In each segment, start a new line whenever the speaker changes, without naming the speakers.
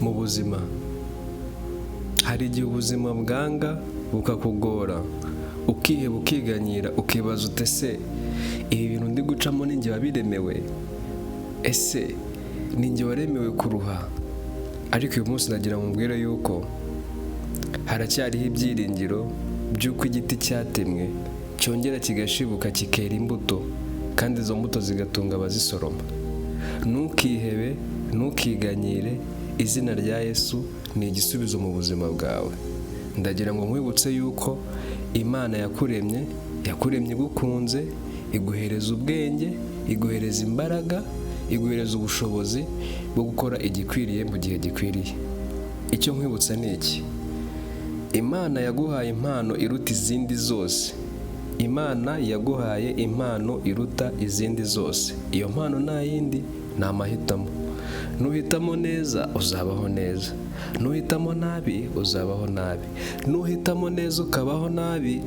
mu buzima. Hari igihe ubuzima bwanga bukakugora, ukiheba ukiganyira, ukibaza ute se ibi bintu ndi gucamo ni njye wabiremewe? Ese ni njye waremewe kuruha? Ariko uyu munsi nagira mubwire yuko haracyariho ibyiringiro by'uko igiti cyatemwe cyongera kigashibuka kikera imbuto, kandi izo mbuto zigatunga abazisoroma. Ntukihebe, ntukiganyire, izina rya Yesu ni igisubizo mu buzima bwawe. Ndagira ngo nkwibutse yuko Imana yakuremye igukunze, iguhereza ubwenge, iguhereza imbaraga, iguhereza ubushobozi bwo gukora igikwiriye mu gihe gikwiriye. Icyo nkwibutsa ni iki: Imana yaguhaye impano iruta izindi zose. Imana yaguhaye impano iruta izindi zose. Iyo mpano nta yindi, ni amahitamo. Nuhitamo neza uzabaho neza, nuhitamo nabi uzabaho nabi. Nuhitamo neza ukabaho nabi,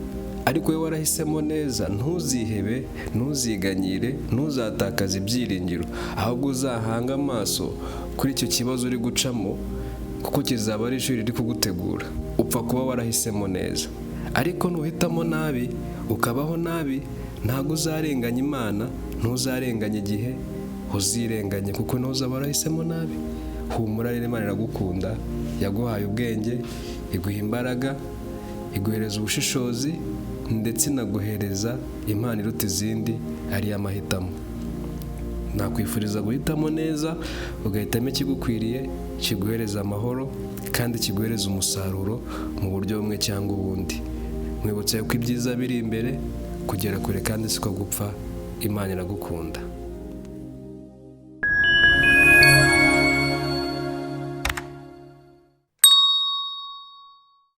ariko wowe warahisemo neza, ntuzihebe, ntuziganyire, ntuzatakaze ibyiringiro, ahubwo uzahanga amaso kuri icyo kibazo uri gucamo, kuko kizaba ari ishuri riri kugutegura. Upfa kuba warahisemo neza. Ariko nuhitamo nabi ukabaho nabi, ntabwo uzarenganya Imana, ntuzarenganya igihe, uzirenganye kuko ntuzaba warahisemo nabi. Humura rero, Imana iragukunda, yaguhaye ubwenge, iguha imbaraga, iguhereza ubushishozi, ndetse inaguhereza impano iruta izindi, ariyo amahitamo. Nakwifuriza guhitamo neza, ugahitamo ikigukwiriye, kiguhereza amahoro kandi kiguhereza umusaruro mu buryo bumwe cyangwa ubundi. Mwibutse ko ibyiza biri imbere, kugera kure kandi siko gupfa. Imana iragukunda.